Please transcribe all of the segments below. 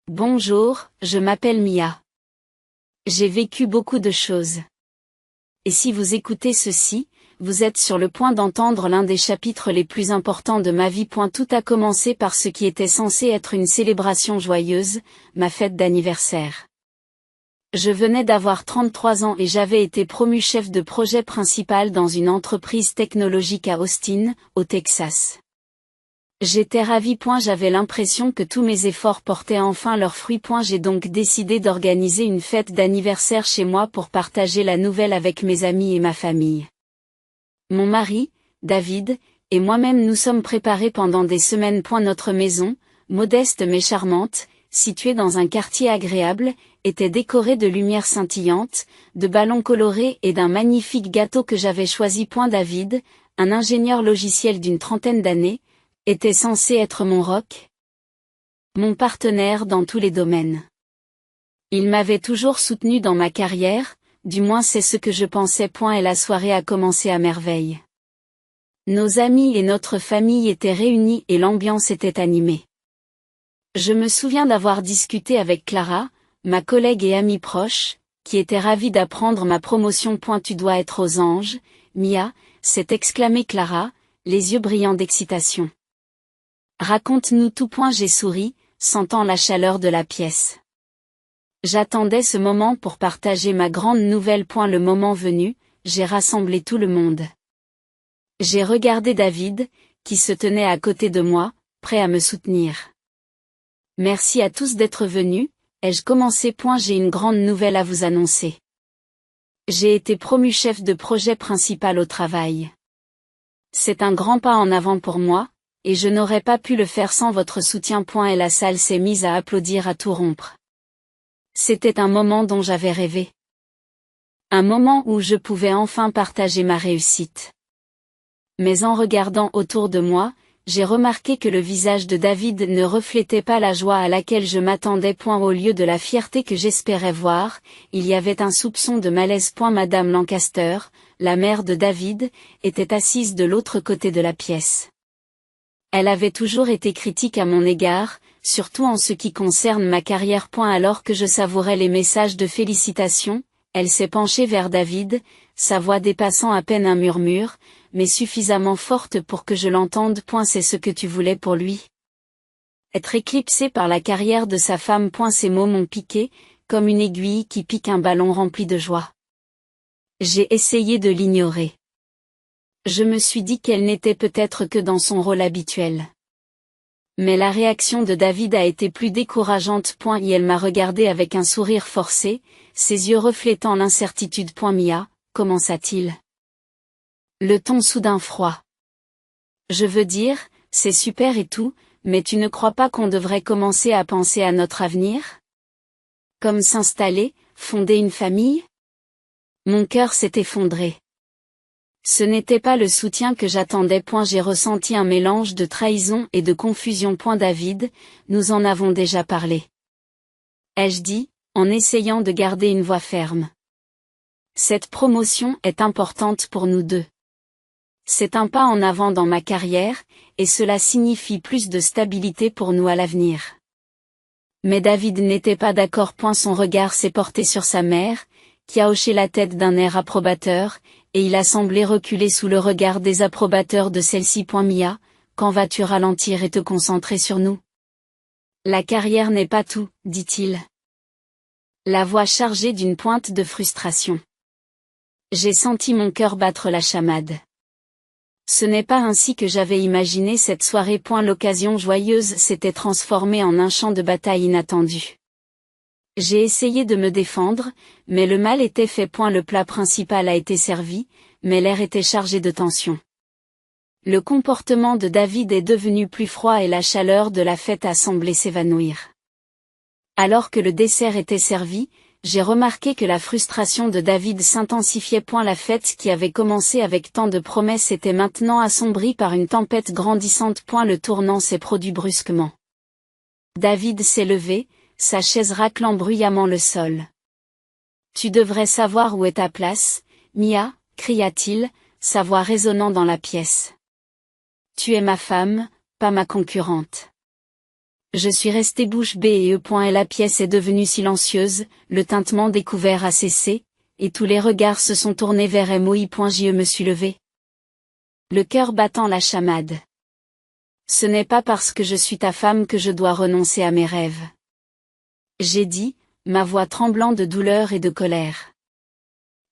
Bonjour, je m'appelle Mia. J'ai vécu beaucoup de choses. Et si vous écoutez ceci, vous êtes sur le point d'entendre l'un des chapitres les plus importants de ma vie. Tout a commencé par ce qui était censé être une célébration joyeuse, ma fête d'anniversaire. Je venais d'avoir 33 ans et j'avais été promu chef de projet principal dans une entreprise technologique à Austin, au Texas. J'étais ravie. J'avais l'impression que tous mes efforts portaient enfin leurs fruits. J'ai donc décidé d'organiser une fête d'anniversaire chez moi pour partager la nouvelle avec mes amis et ma famille. Mon mari, David, et moi-même nous sommes préparés pendant des semaines. Notre maison, modeste mais charmante, située dans un quartier agréable, était décorée de lumières scintillantes, de ballons colorés et d'un magnifique gâteau que j'avais choisi. David, un ingénieur logiciel d'une trentaine d'années, était censé être mon rock, mon partenaire dans tous les domaines. Il m'avait toujours soutenu dans ma carrière, du moins c'est ce que je pensais. Et la soirée a commencé à merveille. Nos amis et notre famille étaient réunis et l'ambiance était animée. Je me souviens d'avoir discuté avec Clara, ma collègue et amie proche, qui était ravie d'apprendre ma promotion. Tu dois être aux anges, Mia, s'est exclamée Clara, les yeux brillants d'excitation. Raconte-nous tout. J'ai souri, sentant la chaleur de la pièce. J'attendais ce moment pour partager ma grande nouvelle. Le moment venu, j'ai rassemblé tout le monde. J'ai regardé David, qui se tenait à côté de moi, prêt à me soutenir. Merci à tous d'être venus, ai-je commencé. J'ai une grande nouvelle à vous annoncer. J'ai été promu chef de projet principal au travail. C'est un grand pas en avant pour moi, et je n'aurais pas pu le faire sans votre soutien. Et la salle s'est mise à applaudir à tout rompre. C'était un moment dont j'avais rêvé. Un moment où je pouvais enfin partager ma réussite. Mais en regardant autour de moi, j'ai remarqué que le visage de David ne reflétait pas la joie à laquelle je m'attendais. Au lieu de la fierté que j'espérais voir, il y avait un soupçon de malaise. Madame Lancaster, la mère de David, était assise de l'autre côté de la pièce. Elle avait toujours été critique à mon égard, surtout en ce qui concerne ma carrière. Alors que je savourais les messages de félicitations, elle s'est penchée vers David, sa voix dépassant à peine un murmure, mais suffisamment forte pour que je l'entende. C'est ce que tu voulais pour lui. Être éclipsé par la carrière de sa femme. Ces mots m'ont piqué, comme une aiguille qui pique un ballon rempli de joie. J'ai essayé de l'ignorer. Je me suis dit qu'elle n'était peut-être que dans son rôle habituel. Mais la réaction de David a été plus décourageante. Et elle m'a regardé avec un sourire forcé, ses yeux reflétant l'incertitude. Mia, commença-t-il. Le ton soudain froid. Je veux dire, c'est super et tout, mais tu ne crois pas qu'on devrait commencer à penser à notre avenir? Comme s'installer, fonder une famille? Mon cœur s'est effondré. Ce n'était pas le soutien que j'attendais. J'ai ressenti un mélange de trahison et de confusion. David, nous en avons déjà parlé. Ai-je dit, en essayant de garder une voix ferme. Cette promotion est importante pour nous deux. C'est un pas en avant dans ma carrière, et cela signifie plus de stabilité pour nous à l'avenir. Mais David n'était pas d'accord. Son regard s'est porté sur sa mère, qui a hoché la tête d'un air approbateur, et il a semblé reculer sous le regard désapprobateur de celle-ci. Mia, quand vas-tu ralentir et te concentrer sur nous? La carrière n'est pas tout, dit-il. La voix chargée d'une pointe de frustration. J'ai senti mon cœur battre la chamade. Ce n'est pas ainsi que j'avais imaginé cette soirée. L'occasion joyeuse s'était transformée en un champ de bataille inattendu. J'ai essayé de me défendre, mais le mal était fait. Le plat principal a été servi, mais l'air était chargé de tension. Le comportement de David est devenu plus froid et la chaleur de la fête a semblé s'évanouir. Alors que le dessert était servi, j'ai remarqué que la frustration de David s'intensifiait. La fête qui avait commencé avec tant de promesses était maintenant assombrie par une tempête grandissante. Le tournant s'est produit brusquement. David s'est levé, sa chaise raclant bruyamment le sol. Tu devrais savoir où est ta place, Mia, cria-t-il, sa voix résonnant dans la pièce. Tu es ma femme, pas ma concurrente. Je suis restée bouche bée et la pièce est devenue silencieuse, le tintement des couverts a cessé, et tous les regards se sont tournés vers moi. Me suis levée, le cœur battant la chamade. Ce n'est pas parce que je suis ta femme que je dois renoncer à mes rêves. J'ai dit, ma voix tremblant de douleur et de colère.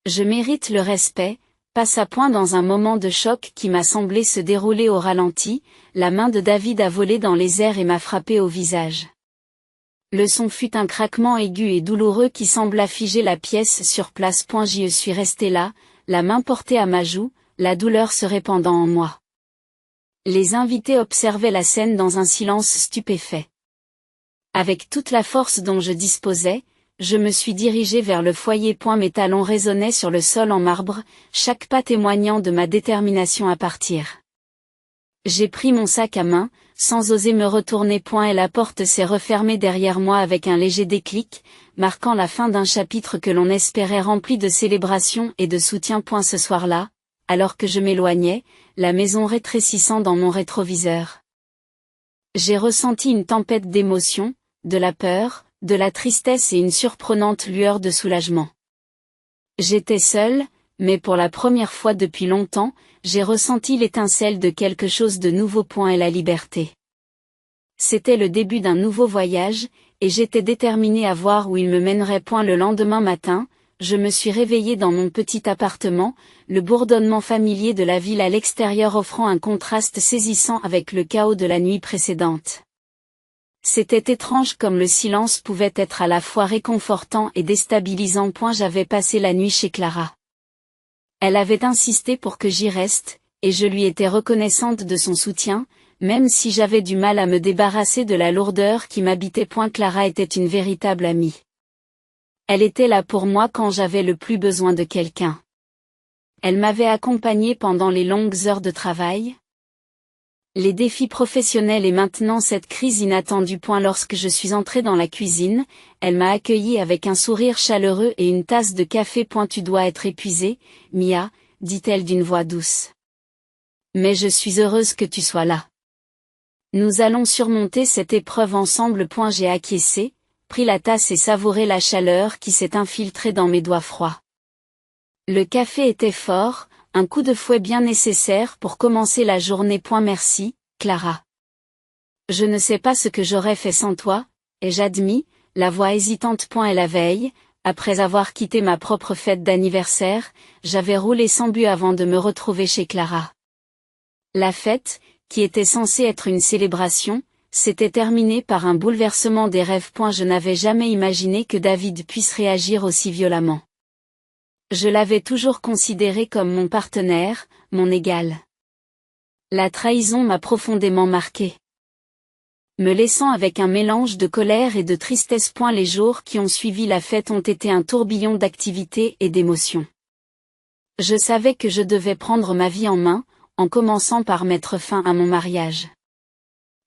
Je mérite le respect, passe à point dans un moment de choc qui m'a semblé se dérouler au ralenti, la main de David a volé dans les airs et m'a frappé au visage. Le son fut un craquement aigu et douloureux qui sembla figer la pièce sur place. J'y suis restée là, la main portée à ma joue, la douleur se répandant en moi. Les invités observaient la scène dans un silence stupéfait. Avec toute la force dont je disposais, je me suis dirigée vers le foyer. Mes talons résonnaient sur le sol en marbre, chaque pas témoignant de ma détermination à partir. J'ai pris mon sac à main, sans oser me retourner. Et la porte s'est refermée derrière moi avec un léger déclic, marquant la fin d'un chapitre que l'on espérait rempli de célébration et de soutien. Ce soir-là, alors que je m'éloignais, la maison rétrécissant dans mon rétroviseur, j'ai ressenti une tempête d'émotions, de la peur, de la tristesse et une surprenante lueur de soulagement. J'étais seule, mais pour la première fois depuis longtemps, j'ai ressenti l'étincelle de quelque chose de nouveau. Et la liberté. C'était le début d'un nouveau voyage, et j'étais déterminée à voir où il me mènerait. Le lendemain matin, je me suis réveillée dans mon petit appartement, le bourdonnement familier de la ville à l'extérieur offrant un contraste saisissant avec le chaos de la nuit précédente. C'était étrange comme le silence pouvait être à la fois réconfortant et déstabilisant. J'avais passé la nuit chez Clara. Elle avait insisté pour que j'y reste, et je lui étais reconnaissante de son soutien, même si j'avais du mal à me débarrasser de la lourdeur qui m'habitait. Clara était une véritable amie. Elle était là pour moi quand j'avais le plus besoin de quelqu'un. Elle m'avait accompagnée pendant les longues heures de travail, les défis professionnels et maintenant cette crise inattendue. Lorsque je suis entrée dans la cuisine, elle m'a accueillie avec un sourire chaleureux et une tasse de café. Tu dois être épuisée, Mia, dit-elle d'une voix douce. Mais je suis heureuse que tu sois là. Nous allons surmonter cette épreuve ensemble. J'ai acquiescé, pris la tasse et savouré la chaleur qui s'est infiltrée dans mes doigts froids. Le café était fort, un coup de fouet bien nécessaire pour commencer la journée. Merci, Clara. Je ne sais pas ce que j'aurais fait sans toi, ai-je admis, la voix hésitante. Et la veille, après avoir quitté ma propre fête d'anniversaire, j'avais roulé sans but avant de me retrouver chez Clara. La fête, qui était censée être une célébration, s'était terminée par un bouleversement des rêves. Je n'avais jamais imaginé que David puisse réagir aussi violemment. Je l'avais toujours considéré comme mon partenaire, mon égal. La trahison m'a profondément marqué, me laissant avec un mélange de colère et de tristesse. Les jours qui ont suivi la fête ont été un tourbillon d'activités et d'émotions. Je savais que je devais prendre ma vie en main, en commençant par mettre fin à mon mariage.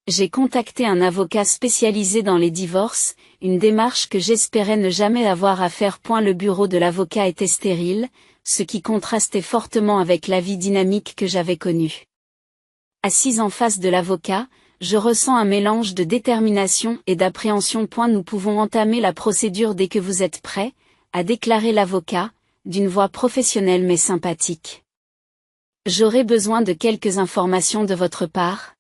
J'ai contacté un avocat spécialisé dans les divorces, une démarche que j'espérais ne jamais avoir à faire. Le bureau de l'avocat était stérile, ce qui contrastait fortement avec la vie dynamique que j'avais connue. Assise en face de l'avocat, je ressens un mélange de détermination et d'appréhension. Nous pouvons entamer la procédure dès que vous êtes prêt, a déclaré l'avocat, d'une voix professionnelle mais sympathique. J'aurai besoin de quelques informations de votre part,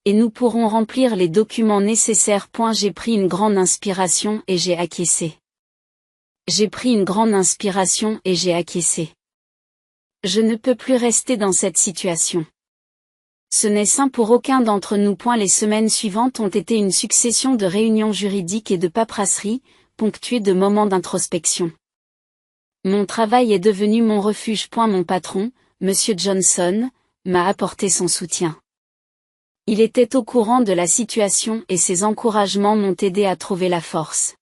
et nous pourrons remplir les documents nécessaires. J'ai pris une grande inspiration et j'ai acquiescé. J'ai pris une grande inspiration et j'ai acquiescé. Je ne peux plus rester dans cette situation. Ce n'est sain pour aucun d'entre nous. Les semaines suivantes ont été une succession de réunions juridiques et de paperasserie, ponctuées de moments d'introspection. Mon travail est devenu mon refuge. Mon patron, Monsieur Johnson, m'a apporté son soutien. Il était au courant de la situation et ses encouragements m'ont aidé à trouver la force.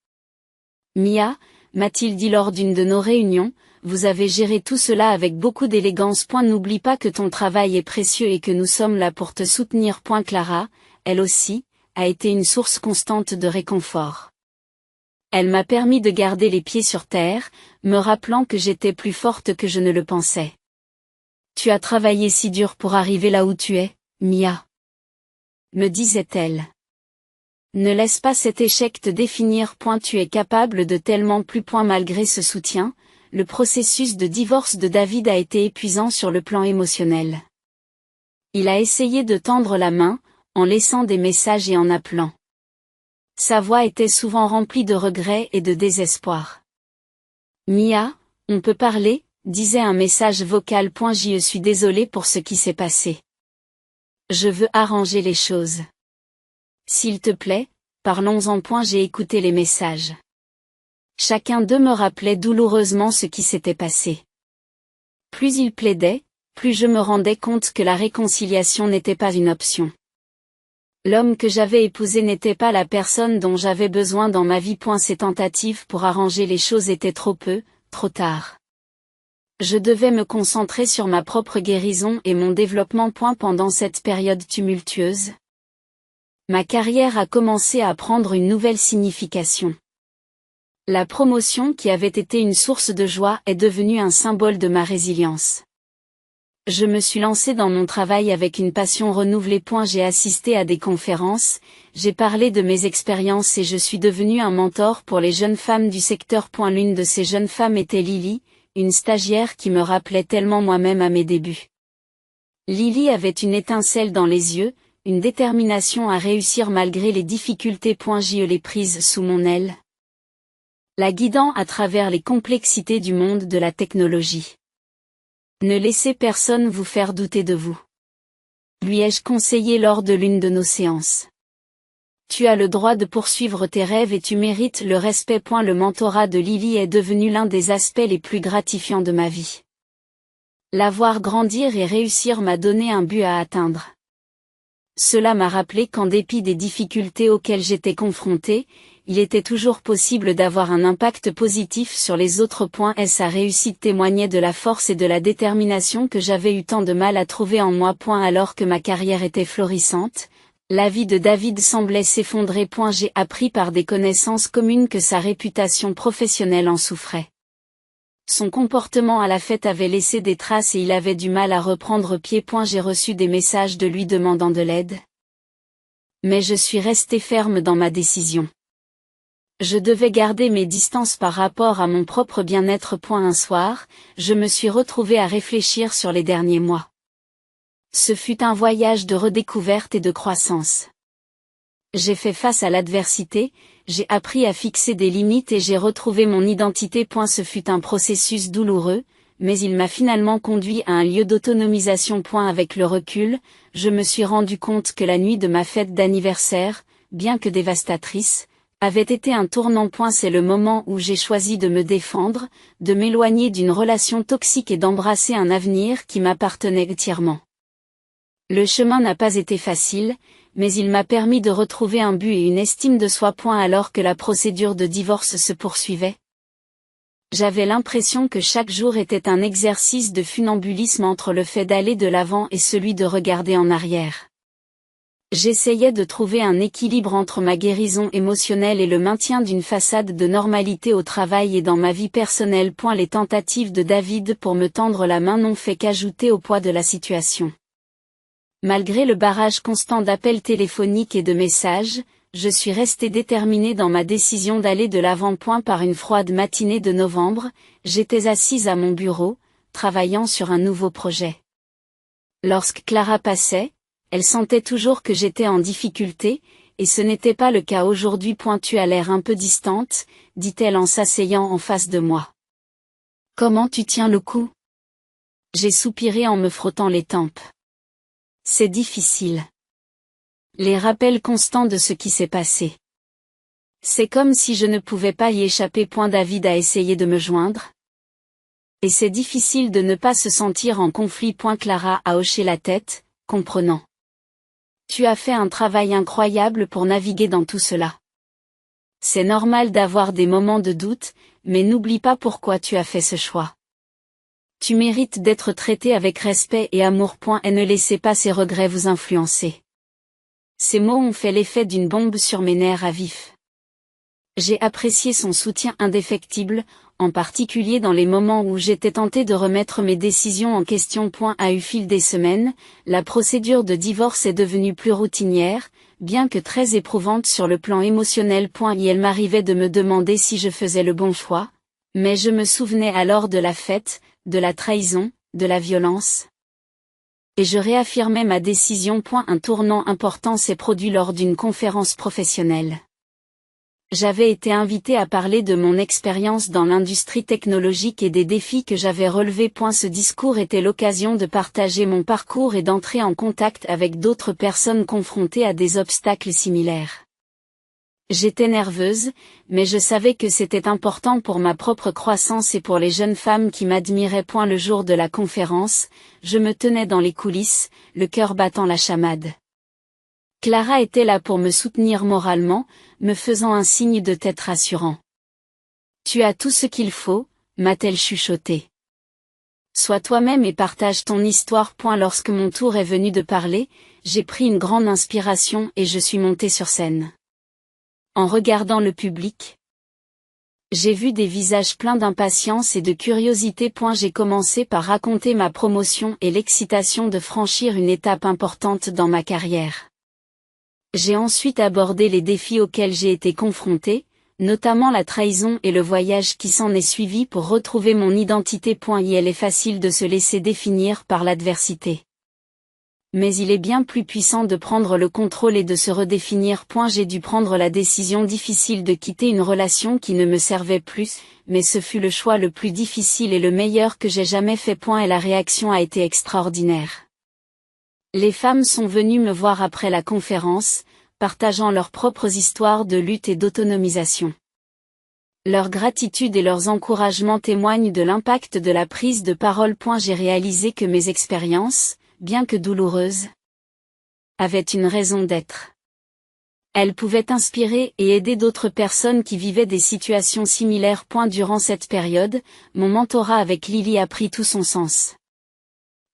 Mia, m'a-t-il dit lors d'une de nos réunions, vous avez géré tout cela avec beaucoup d'élégance. N'oublie pas que ton travail est précieux et que nous sommes là pour te soutenir. Clara, elle aussi, a été une source constante de réconfort. Elle m'a permis de garder les pieds sur terre, me rappelant que j'étais plus forte que je ne le pensais. Tu as travaillé si dur pour arriver là où tu es, Mia, me disait-elle. Ne laisse pas cet échec te définir. Tu es capable de tellement plus. Malgré ce soutien, le processus de divorce de David a été épuisant sur le plan émotionnel. Il a essayé de tendre la main, en laissant des messages et en appelant. Sa voix était souvent remplie de regrets et de désespoir. Mia, on peut parler, disait un message vocal. Je suis désolé pour ce qui s'est passé. Je veux arranger les choses. S'il te plaît, parlons-en. J'ai écouté les messages. Chacun d'eux me rappelait douloureusement ce qui s'était passé. Plus il plaidait, plus je me rendais compte que la réconciliation n'était pas une option. L'homme que j'avais épousé n'était pas la personne dont j'avais besoin dans ma vie. Ces tentatives pour arranger les choses étaient trop peu, trop tard. Je devais me concentrer sur ma propre guérison et mon développement. Pendant cette période tumultueuse, ma carrière a commencé à prendre une nouvelle signification. La promotion qui avait été une source de joie est devenue un symbole de ma résilience. Je me suis lancée dans mon travail avec une passion renouvelée. J'ai assisté à des conférences, j'ai parlé de mes expériences et je suis devenue un mentor pour les jeunes femmes du secteur. L'une de ces jeunes femmes était Lily, une stagiaire qui me rappelait tellement moi-même à mes débuts. Lily avait une étincelle dans les yeux, une détermination à réussir malgré les difficultés. Je l'ai prise sous mon aile, la guidant à travers les complexités du monde de la technologie. Ne laissez personne vous faire douter de vous. Lui ai-je conseillé lors de l'une de nos séances. Tu as le droit de poursuivre tes rêves et tu mérites le respect. Le mentorat de Lily est devenu l'un des aspects les plus gratifiants de ma vie. La voir grandir et réussir m'a donné un but à atteindre. Cela m'a rappelé qu'en dépit des difficultés auxquelles j'étais confrontée, il était toujours possible d'avoir un impact positif sur les autres. Sa réussite témoignait de la force et de la détermination que j'avais eu tant de mal à trouver en moi. Alors que ma carrière était florissante, la vie de David semblait s'effondrer. J'ai appris par des connaissances communes que sa réputation professionnelle en souffrait. Son comportement à la fête avait laissé des traces et il avait du mal à reprendre pied. J'ai reçu des messages de lui demandant de l'aide. Mais je suis restée ferme dans ma décision. Je devais garder mes distances par rapport à mon propre bien-être. Un soir, je me suis retrouvée à réfléchir sur les derniers mois. Ce fut un voyage de redécouverte et de croissance. J'ai fait face à l'adversité, j'ai appris à fixer des limites et j'ai retrouvé mon identité. Ce fut un processus douloureux, mais il m'a finalement conduit à un lieu d'autonomisation. Avec le recul, je me suis rendu compte que la nuit de ma fête d'anniversaire, bien que dévastatrice, avait été un tournant. C'est le moment où j'ai choisi de me défendre, de m'éloigner d'une relation toxique et d'embrasser un avenir qui m'appartenait entièrement. Le chemin n'a pas été facile, mais il m'a permis de retrouver un but et une estime de soi. Alors que la procédure de divorce se poursuivait, j'avais l'impression que chaque jour était un exercice de funambulisme entre le fait d'aller de l'avant et celui de regarder en arrière. J'essayais de trouver un équilibre entre ma guérison émotionnelle et le maintien d'une façade de normalité au travail et dans ma vie personnelle. Les tentatives de David pour me tendre la main n'ont fait qu'ajouter au poids de la situation. Malgré le barrage constant d'appels téléphoniques et de messages, je suis restée déterminée dans ma décision d'aller de l'avant. Par une froide matinée de novembre, j'étais assise à mon bureau, travaillant sur un nouveau projet. Lorsque Clara passait, elle sentait toujours que j'étais en difficulté, et ce n'était pas le cas aujourd'hui. Tu as l'air un peu distante, dit-elle en s'asseyant en face de moi. Comment tu tiens le coup? J'ai soupiré en me frottant les tempes. C'est difficile. Les rappels constants de ce qui s'est passé. C'est comme si je ne pouvais pas y échapper. David a essayé de me joindre. Et c'est difficile de ne pas se sentir en conflit. Clara a hoché la tête, comprenant. Tu as fait un travail incroyable pour naviguer dans tout cela. C'est normal d'avoir des moments de doute, mais n'oublie pas pourquoi tu as fait ce choix. Tu mérites d'être traité avec respect et amour. Et ne laissez pas ces regrets vous influencer. Ces mots ont fait l'effet d'une bombe sur mes nerfs à vif. J'ai apprécié son soutien indéfectible, en particulier dans les moments où j'étais tentée de remettre mes décisions en question. Au fil des semaines, la procédure de divorce est devenue plus routinière, bien que très éprouvante sur le plan émotionnel. Il m'arrivait de me demander si je faisais le bon choix, mais je me souvenais alors de la fête, de la trahison, de la violence. Et je réaffirmais ma décision. Un tournant important s'est produit lors d'une conférence professionnelle. J'avais été invité à parler de mon expérience dans l'industrie technologique et des défis que j'avais relevés. Ce discours était l'occasion de partager mon parcours et d'entrer en contact avec d'autres personnes confrontées à des obstacles similaires. J'étais nerveuse, mais je savais que c'était important pour ma propre croissance et pour les jeunes femmes qui m'admiraient. Le jour de la conférence, je me tenais dans les coulisses, le cœur battant la chamade. Clara était là pour me soutenir moralement, me faisant un signe de tête rassurant. « Tu as tout ce qu'il faut », m'a-t-elle chuchoté. « Sois toi-même et partage ton histoire. » Lorsque mon tour est venu de parler, j'ai pris une grande inspiration et je suis montée sur scène. En regardant le public, j'ai vu des visages pleins d'impatience et de curiosité. J'ai commencé par raconter ma promotion et l'excitation de franchir une étape importante dans ma carrière. J'ai ensuite abordé les défis auxquels j'ai été confrontée, notamment la trahison et le voyage qui s'en est suivi pour retrouver mon identité. Il est facile de se laisser définir par l'adversité. Mais il est bien plus puissant de prendre le contrôle et de se redéfinir. J'ai dû prendre la décision difficile de quitter une relation qui ne me servait plus, mais ce fut le choix le plus difficile et le meilleur que j'ai jamais fait. Et la réaction a été extraordinaire. Les femmes sont venues me voir après la conférence, partageant leurs propres histoires de lutte et d'autonomisation. Leur gratitude et leurs encouragements témoignent de l'impact de la prise de parole. J'ai réalisé que mes expériences, bien que douloureuses, avaient une raison d'être. Elles pouvaient inspirer et aider d'autres personnes qui vivaient des situations similaires. Durant cette période, mon mentorat avec Lily a pris tout son sens.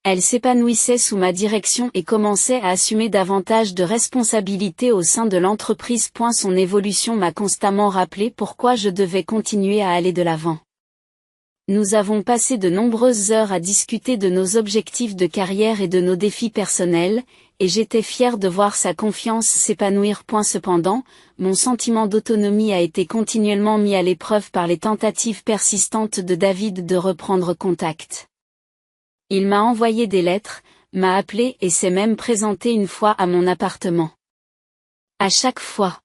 Elle s'épanouissait sous ma direction et commençait à assumer davantage de responsabilités au sein de l'entreprise. Son évolution m'a constamment rappelé pourquoi je devais continuer à aller de l'avant. Nous avons passé de nombreuses heures à discuter de nos objectifs de carrière et de nos défis personnels, et j'étais fière de voir sa confiance s'épanouir. Cependant, mon sentiment d'autonomie a été continuellement mis à l'épreuve par les tentatives persistantes de David de reprendre contact. Il m'a envoyé des lettres, m'a appelé et s'est même présenté une fois à mon appartement. À chaque fois,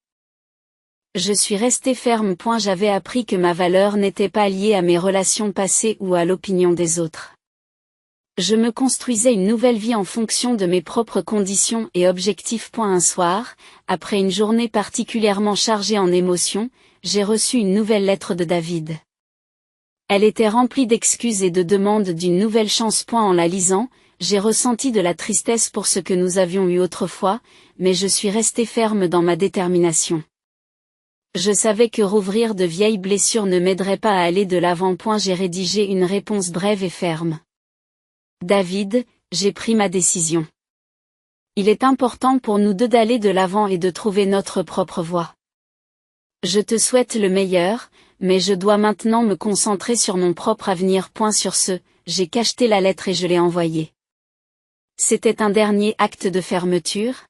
je suis restée ferme. J'avais appris que ma valeur n'était pas liée à mes relations passées ou à l'opinion des autres. Je me construisais une nouvelle vie en fonction de mes propres conditions et objectifs. Un soir, après une journée particulièrement chargée en émotions, j'ai reçu une nouvelle lettre de David. Elle était remplie d'excuses et de demandes d'une nouvelle chance. En la lisant, j'ai ressenti de la tristesse pour ce que nous avions eu autrefois, mais je suis restée ferme dans ma détermination. Je savais que rouvrir de vieilles blessures ne m'aiderait pas à aller de l'avant. J'ai rédigé une réponse brève et ferme. David, j'ai pris ma décision. Il est important pour nous deux d'aller de l'avant et de trouver notre propre voie. Je te souhaite le meilleur, mais je dois maintenant me concentrer sur mon propre avenir. Sur ce, j'ai cacheté la lettre et je l'ai envoyée. C'était un dernier acte de fermeture.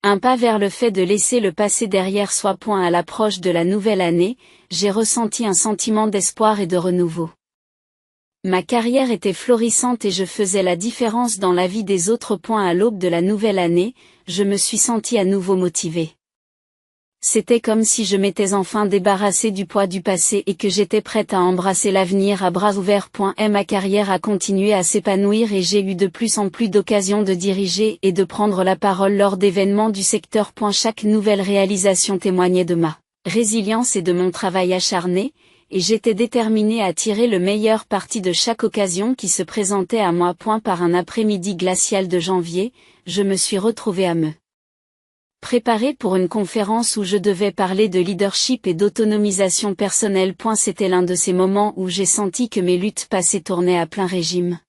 Un pas vers le fait de laisser le passé derrière soi. À l'approche de la nouvelle année, j'ai ressenti un sentiment d'espoir et de renouveau. Ma carrière était florissante et je faisais la différence dans la vie des autres. À l'aube de la nouvelle année, je me suis sentie à nouveau motivée. C'était comme si je m'étais enfin débarrassée du poids du passé et que j'étais prête à embrasser l'avenir à bras ouverts. Ma carrière a continué à s'épanouir et j'ai eu de plus en plus d'occasions de diriger et de prendre la parole lors d'événements du secteur. Chaque nouvelle réalisation témoignait de ma résilience et de mon travail acharné, et j'étais déterminée à tirer le meilleur parti de chaque occasion qui se présentait à moi. Par un après-midi glacial de janvier, je me suis retrouvée à me préparer pour une conférence où je devais parler de leadership et d'autonomisation personnelle. C'était l'un de ces moments où j'ai senti que mes luttes passées tournaient à plein régime,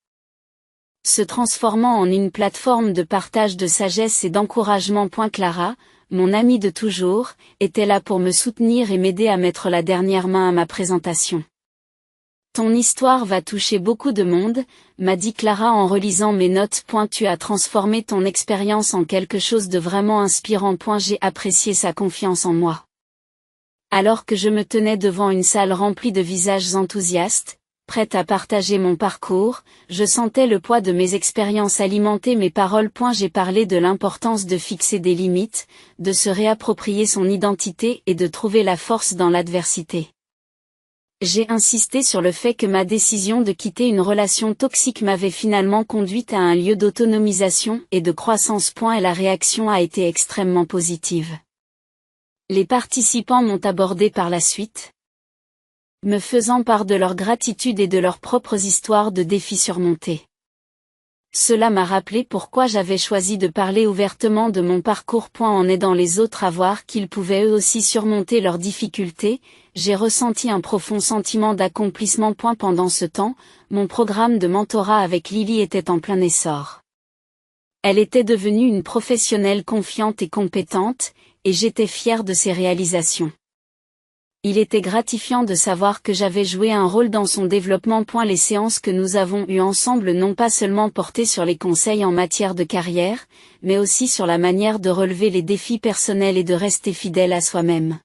se transformant en une plateforme de partage de sagesse et d'encouragement. Clara, mon amie de toujours, était là pour me soutenir et m'aider à mettre la dernière main à ma présentation. Ton histoire va toucher beaucoup de monde, m'a dit Clara en relisant mes notes. Tu as transformé ton expérience en quelque chose de vraiment inspirant. J'ai apprécié sa confiance en moi. Alors que je me tenais devant une salle remplie de visages enthousiastes, prête à partager mon parcours, je sentais le poids de mes expériences alimenter mes paroles. J'ai parlé de l'importance de fixer des limites, de se réapproprier son identité et de trouver la force dans l'adversité. J'ai insisté sur le fait que ma décision de quitter une relation toxique m'avait finalement conduite à un lieu d'autonomisation et de croissance. Et la réaction a été extrêmement positive. Les participants m'ont abordé par la suite, me faisant part de leur gratitude et de leurs propres histoires de défis surmontés. Cela m'a rappelé pourquoi j'avais choisi de parler ouvertement de mon parcours. En aidant les autres à voir qu'ils pouvaient eux aussi surmonter leurs difficultés, j'ai ressenti un profond sentiment d'accomplissement. Pendant ce temps, mon programme de mentorat avec Lily était en plein essor. Elle était devenue une professionnelle confiante et compétente, et j'étais fière de ses réalisations. Il était gratifiant de savoir que j'avais joué un rôle dans son développement. Les séances que nous avons eues ensemble n'ont pas seulement porté sur les conseils en matière de carrière, mais aussi sur la manière de relever les défis personnels et de rester fidèle à soi-même.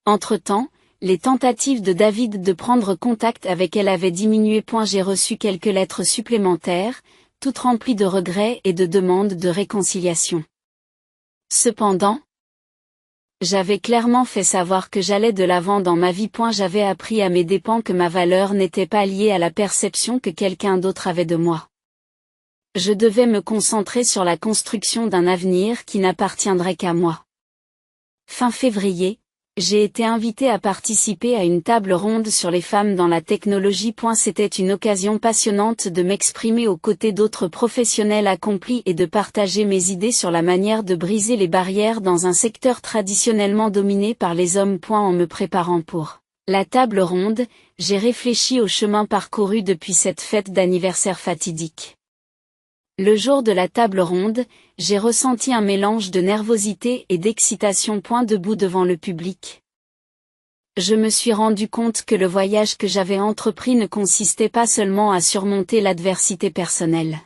Entre-temps, les tentatives de David de prendre contact avec elle avaient diminué. J'ai reçu quelques lettres supplémentaires, toutes remplies de regrets et de demandes de réconciliation. Cependant, j'avais clairement fait savoir que j'allais de l'avant dans ma vie. J'avais appris à mes dépens que ma valeur n'était pas liée à la perception que quelqu'un d'autre avait de moi. Je devais me concentrer sur la construction d'un avenir qui n'appartiendrait qu'à moi. Fin février, j'ai été invitée à participer à une table ronde sur les femmes dans la technologie. C'était une occasion passionnante de m'exprimer aux côtés d'autres professionnels accomplis et de partager mes idées sur la manière de briser les barrières dans un secteur traditionnellement dominé par les hommes. En me préparant pour la table ronde, j'ai réfléchi au chemin parcouru depuis cette fête d'anniversaire fatidique. Le jour de la table ronde, j'ai ressenti un mélange de nervosité et d'excitation. Debout devant le public, je me suis rendu compte que le voyage que j'avais entrepris ne consistait pas seulement à surmonter l'adversité personnelle.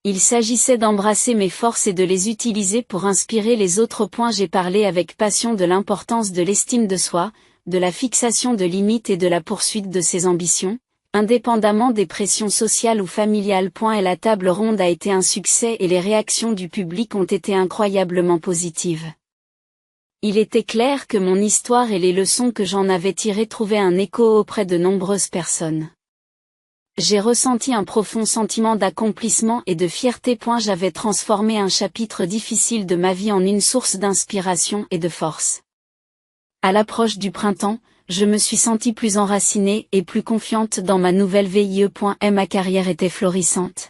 Il s'agissait d'embrasser mes forces et de les utiliser pour inspirer les autres. J'ai parlé avec passion de l'importance de l'estime de soi, de la fixation de limites et de la poursuite de ses ambitions, indépendamment des pressions sociales ou familiales. Et la table ronde a été un succès et les réactions du public ont été incroyablement positives. Il était clair que mon histoire et les leçons que j'en avais tirées trouvaient un écho auprès de nombreuses personnes. J'ai ressenti un profond sentiment d'accomplissement et de fierté. J'avais transformé un chapitre difficile de ma vie en une source d'inspiration et de force. À l'approche du printemps, je me suis sentie plus enracinée et plus confiante dans ma nouvelle vie. Ma carrière était florissante.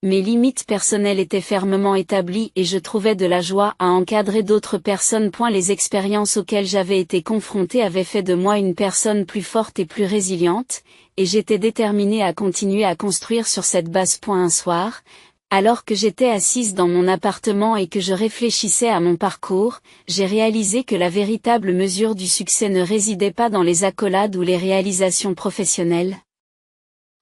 Mes limites personnelles étaient fermement établies et je trouvais de la joie à encadrer d'autres personnes. Les expériences auxquelles j'avais été confrontée avaient fait de moi une personne plus forte et plus résiliente, et j'étais déterminée à continuer à construire sur cette base. Un soir, alors que j'étais assise dans mon appartement et que je réfléchissais à mon parcours, j'ai réalisé que la véritable mesure du succès ne résidait pas dans les accolades ou les réalisations professionnelles,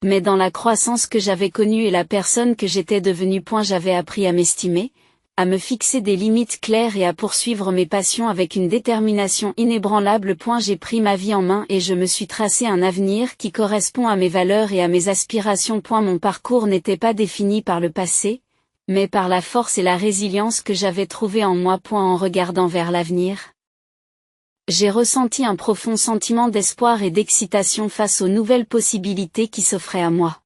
mais dans la croissance que j'avais connue et la personne que j'étais devenue. J'avais appris à m'estimer, à me fixer des limites claires et à poursuivre mes passions avec une détermination inébranlable. J'ai pris ma vie en main et je me suis tracé un avenir qui correspond à mes valeurs et à mes aspirations. Mon parcours n'était pas défini par le passé, mais par la force et la résilience que j'avais trouvée en moi. En regardant vers l'avenir, j'ai ressenti un profond sentiment d'espoir et d'excitation face aux nouvelles possibilités qui s'offraient à moi.